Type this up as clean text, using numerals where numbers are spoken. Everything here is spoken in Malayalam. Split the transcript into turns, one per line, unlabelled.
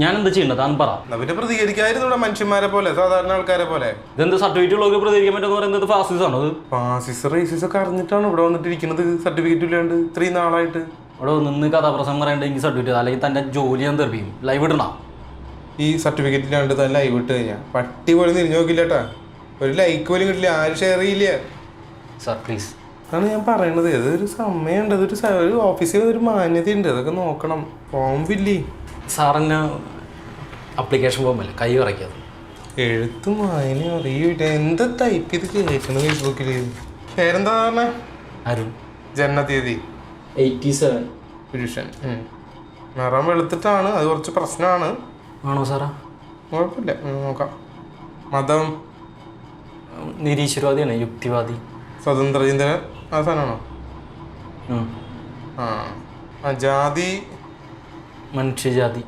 ഞാൻ എന്താ ചെയ്യണ്ട താൻ പറ.
പിന്നെ പ്രതികരിക്കാതിരുന്നു മനുഷ്യന്മാരെ പോലെ, സാധാരണ ആൾക്കാരെ പോലെ.
ഇതെന്ത് സർട്ടിഫിക്കറ്റ് ഉള്ളവർക്ക് പ്രതികരിക്കാൻ പറ്റുമെന്ന് പറയുന്നത് ഫാസിസ് ആണോ? അത്
ഫാസിസ് റേസിസ് ഒക്കെ അറിഞ്ഞിട്ടാണ് ഇവിടെ വന്നിട്ടിരിക്കുന്നത്. സർട്ടിഫിക്കറ്റ് ഇല്ലാണ്ട് ഇത്രയും നാളായിട്ട്
ഇവിടെ നിന്ന് കഥാപ്രസംഗം പറയേണ്ട എനിക്ക് സർട്ടിഫിക്കറ്റ്, അല്ലെങ്കിൽ തന്റെ ജോലി ഞാൻ തെറിപ്പിക്കും. ലൈവ് ഇടണ
ഈ സർട്ടിഫിക്കറ്റ് ഇല്ലാണ്ട് തന്നെ ലൈവ് ഇട്ട് കഴിഞ്ഞാൽ പട്ടി പോലും തിരിഞ്ഞു നോക്കില്ലേട്ടാ. ഒരു ലൈക്ക് പോലും കിട്ടില്ല, ആരും ഷെയർ ചെയ്യില്ല.
Sir please.
അതാണ് ഞാൻ പറയണത്. അതൊരു സമയമുണ്ട്, ഒരു ഓഫീസിൽ ഒരു മാന്യതയുണ്ട്, അതൊക്കെ നോക്കണം. ഫോം ഫില്ലി
സാറിന് അപ്ലിക്കേഷൻ പോകുമ്പോൾ കൈ വിറയ്ക്കാതെ
എഴുത്തും വായനയും അറിയില്ല. എന്താ ടൈപ്പ് ചെയ്ത് കേൾക്കണം ഫേസ്ബുക്കിൽ. പേരെന്താ പറഞ്ഞ?
അരുൺ.
ജനനതീയതി
87
പുരുഷൻ. നിറം വെളുത്തിട്ടാണ്, അത് കുറച്ച് പ്രശ്നമാണ്.
ആണോ സാറാ?
കുഴപ്പമില്ല, നോക്കാം. മതം
നിരീശ്വരവാദിയാണ്, യുക്തിവാദി.
സ്വതന്ത്ര ചിന്തന ആ സാധനമാണോ? ആ ജാതി
മനുഷ്യജാതി.